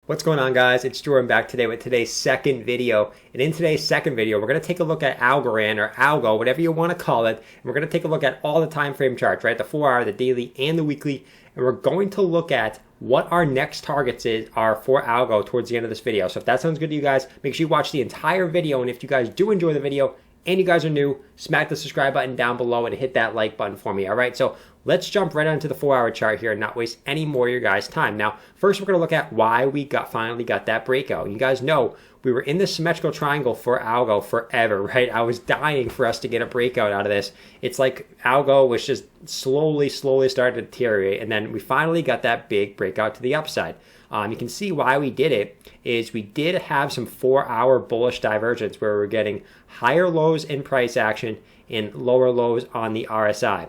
What's going on, guys? It's Jordan back today with today's second video. And in today's second video, we're going to take a look at Algorand or Algo, whatever you want to call it. And we're going to take a look at all the time frame charts, right? The 4-hour, the daily, and the weekly. And we're going to look at what our next targets are for Algo towards the end of this video. So if that sounds good to you guys, make sure you watch the entire video. And if you guys do enjoy the video and you guys are new, smack the subscribe button down below and hit that like button for me. All right, so let's jump right onto the 4-hour chart here and not waste any more of your guys' time. Now, first we're going to look at why we finally got that breakout. You guys know we were in this symmetrical triangle for Algo forever, right? I was dying for us to get a breakout out of this. It's like Algo was just slowly starting to deteriorate, and then we finally got that big breakout to the upside. You can see why we did it is we did have some 4-hour bullish divergence where we're getting higher lows in price action and lower lows on the RSI,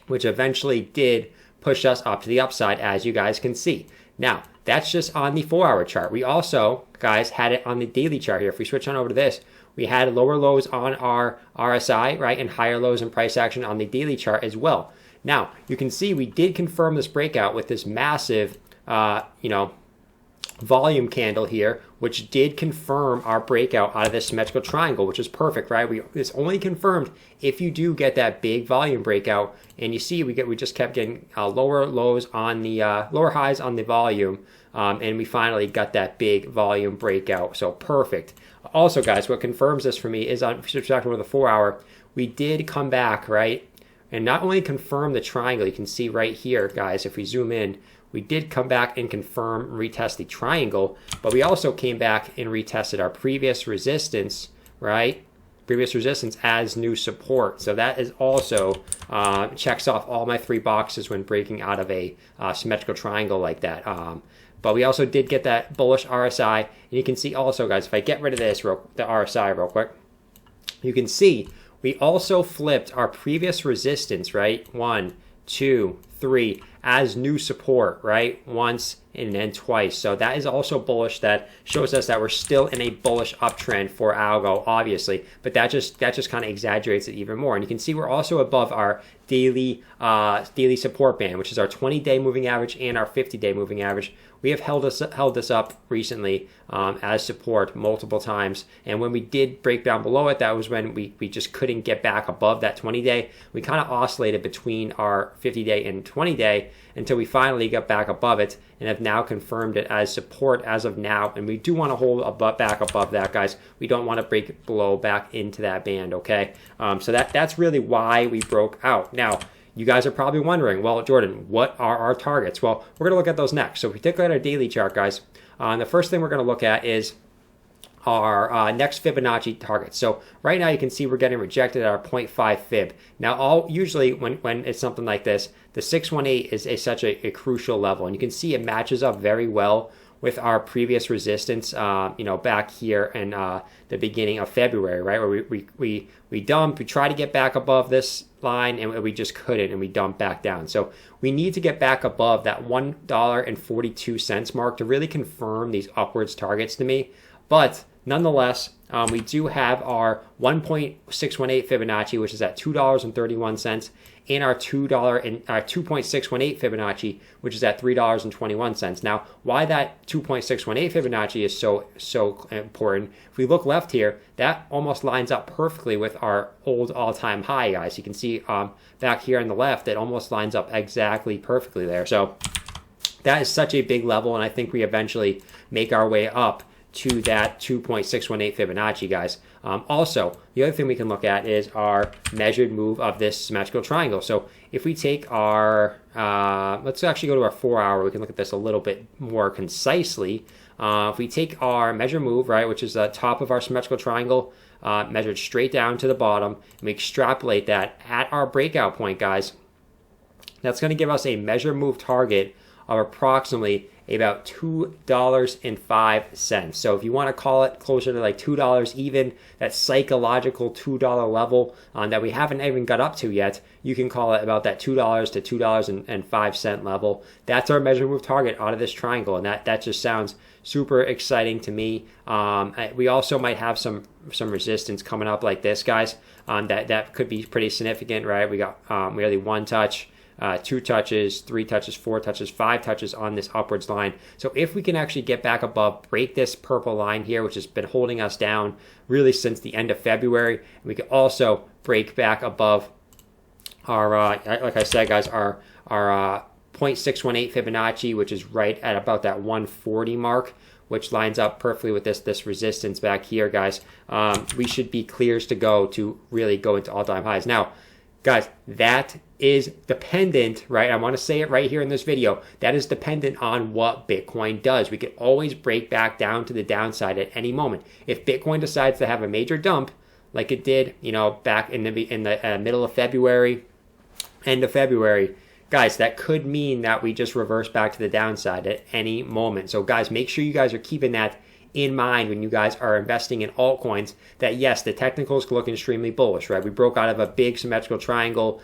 which eventually did push us up to the upside, as you guys can see. Now, that's just on the 4-hour chart. We also, guys, had it on the daily chart here. If we switch on over to this, we had lower lows on our RSI, right, and higher lows in price action on the daily chart as well. Now, you can see we did confirm this breakout with this massive, volume candle here, which did confirm our breakout out of this symmetrical triangle, which is perfect, right? It's only confirmed if you do get that big volume breakout, and you see we just kept getting lower lows on the lower highs on the volume, and we finally got that big volume breakout. So perfect. Also, guys, what confirms this for me is on subtracting with the 4-hour, we did come back, right? And not only confirm the triangle, you can see right here, guys, if we zoom in, we did come back and confirm, retest the triangle, but we also came back and retested our previous resistance, right? Previous resistance as new support. So that is also checks off all my 3 boxes when breaking out of a symmetrical triangle like that. But we also did get that bullish RSI. And you can see also, guys, if I get rid of this, the RSI real quick, you can see we also flipped our previous resistance, right? 1, 2, 3 as new support, right? Once and then twice. So that is also bullish. That shows us that we're still in a bullish uptrend for Algo, obviously, but that just kind of exaggerates it even more. And you can see we're also above our daily support band, which is our 20-day moving average and our 50-day moving average. We have held this up recently as support multiple times, and when we did break down below it, that was when we just couldn't get back above that 20-day. We kind of oscillated between our 50-day and 20-day until we finally got back above it and have now confirmed it as support as of now. And we do want to hold back above that, guys. We don't want to break below back into that band, okay? So that's really why we broke out. Now, you guys are probably wondering, well, Jordan, what are our targets? Well, we're going to look at those next. So if we take a look at our daily chart, guys, the first thing we're going to look at is our next Fibonacci target. So right now you can see we're getting rejected at our 0.5 fib. Now, usually when it's something like this, the 618 is such a crucial level, and you can see it matches up very well with our previous resistance, back here in the beginning of February, right, where we dumped, we tried to get back above this line, and we just couldn't, and we dumped back down. So we need to get back above that $1.42 mark to really confirm these upwards targets to me. But nonetheless, we do have our 1.618 Fibonacci, which is at $2.31, and our $2.618 Fibonacci, which is at $3.21. Now, why that 2.618 Fibonacci is so important? If we look left here, that almost lines up perfectly with our old all-time high, guys. You can see back here on the left, it almost lines up exactly perfectly there. So that is such a big level, and I think we eventually make our way up to that 2.618 Fibonacci, guys. Also, the other thing we can look at is our measured move of this symmetrical triangle. So if we take our, let's actually go to our 4-hour, we can look at this a little bit more concisely. If we take our measure move, right, which is the top of our symmetrical triangle, measured straight down to the bottom, and we extrapolate that at our breakout point, guys, that's going to give us a measure move target of approximately about $2.05. So if you want to call it closer to like $2 even, that psychological $2 level that we haven't even got up to yet, you can call it about that $2 to $2.05 level. That's our measure move target out of this triangle, and that just sounds super exciting to me. We also might have some resistance coming up like this, guys. That could be pretty significant, right? We got merely one touch. 2 touches, 3 touches, 4 touches, 5 touches on this upwards line. So if we can actually get back above, break this purple line here, which has been holding us down really since the end of February, and we can also break back above our, like I said, guys, our 0.618 Fibonacci, which is right at about that 140 mark, which lines up perfectly with this resistance back here, guys. We should be clears to go to really go into all-time highs. Now, guys, that is dependent, right? I want to say it right here in this video. That is dependent on what Bitcoin does. We could always break back down to the downside at any moment. If Bitcoin decides to have a major dump, like it did, back in the middle of February, end of February, guys, that could mean that we just reverse back to the downside at any moment. So guys, make sure you guys are keeping that in mind when you guys are investing in altcoins, that yes, the technicals look extremely bullish, right? We broke out of a big symmetrical triangle.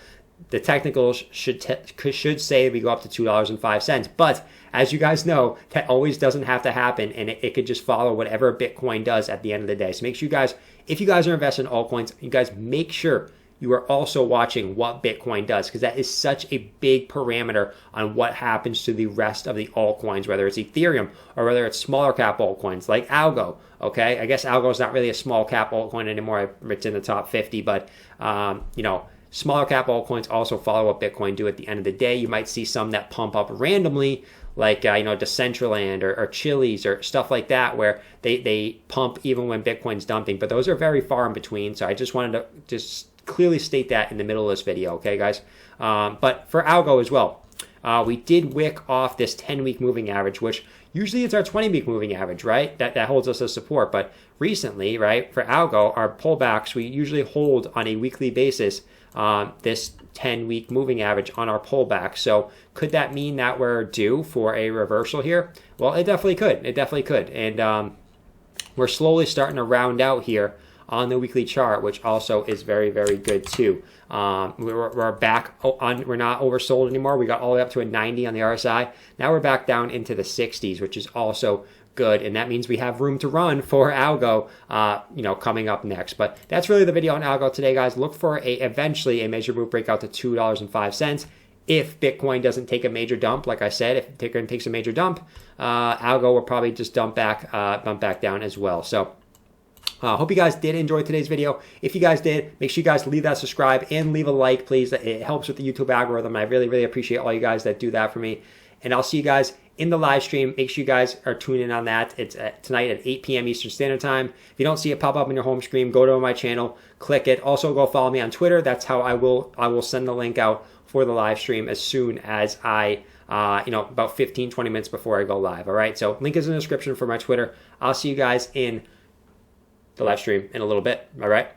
The technicals should say we go up to $2.05. But as you guys know, that always doesn't have to happen, and it could just follow whatever Bitcoin does at the end of the day. So make sure you guys, if you guys are investing in altcoins, you guys make sure you are also watching what Bitcoin does, because that is such a big parameter on what happens to the rest of the altcoins, whether it's Ethereum or whether it's smaller cap altcoins like Algo. Okay, I guess Algo is not really a small cap altcoin anymore. It's in the top 50, but smaller cap altcoins also follow what Bitcoin do at the end of the day. You might see some that pump up randomly, like Decentraland or Chili's or stuff like that, where they pump even when Bitcoin's dumping. But those are very far in between. So I just wanted to just clearly state that in the middle of this video, okay, guys? But for Algo as well, we did wick off this 10-week moving average, which usually it's our 20-week moving average, right? That holds us as support. But recently, right, for Algo, our pullbacks, we usually hold on a weekly basis this 10-week moving average on our pullback. So could that mean that we're due for a reversal here? Well, it definitely could. It definitely could. And we're slowly starting to round out here on the weekly chart, which also is very, very good too. We're back on, we're not oversold anymore. We got all the way up to a 90 on the RSI. Now we're back down into the 60s, which is also good, and that means we have room to run for Algo, coming up next. But that's really the video on Algo today, guys. Look for eventually a major move breakout to $2.05. If Bitcoin doesn't take a major dump, like I said, if Bitcoin takes a major dump, Algo will probably just bump back down as well. So hope you guys did enjoy today's video. If you guys did, make sure you guys leave that subscribe and leave a like, please. It helps with the YouTube algorithm. I really, really appreciate all you guys that do that for me. And I'll see you guys in the live stream. Make sure you guys are tuning in on that. It's tonight at 8 p.m. Eastern Standard Time. If you don't see it pop up on your home screen, go to my channel, click it. Also, go follow me on Twitter. That's how I will send the link out for the live stream as soon as I, about 15, 20 minutes before I go live. All right. So link is in the description for my Twitter. I'll see you guys in the live stream in a little bit. All right.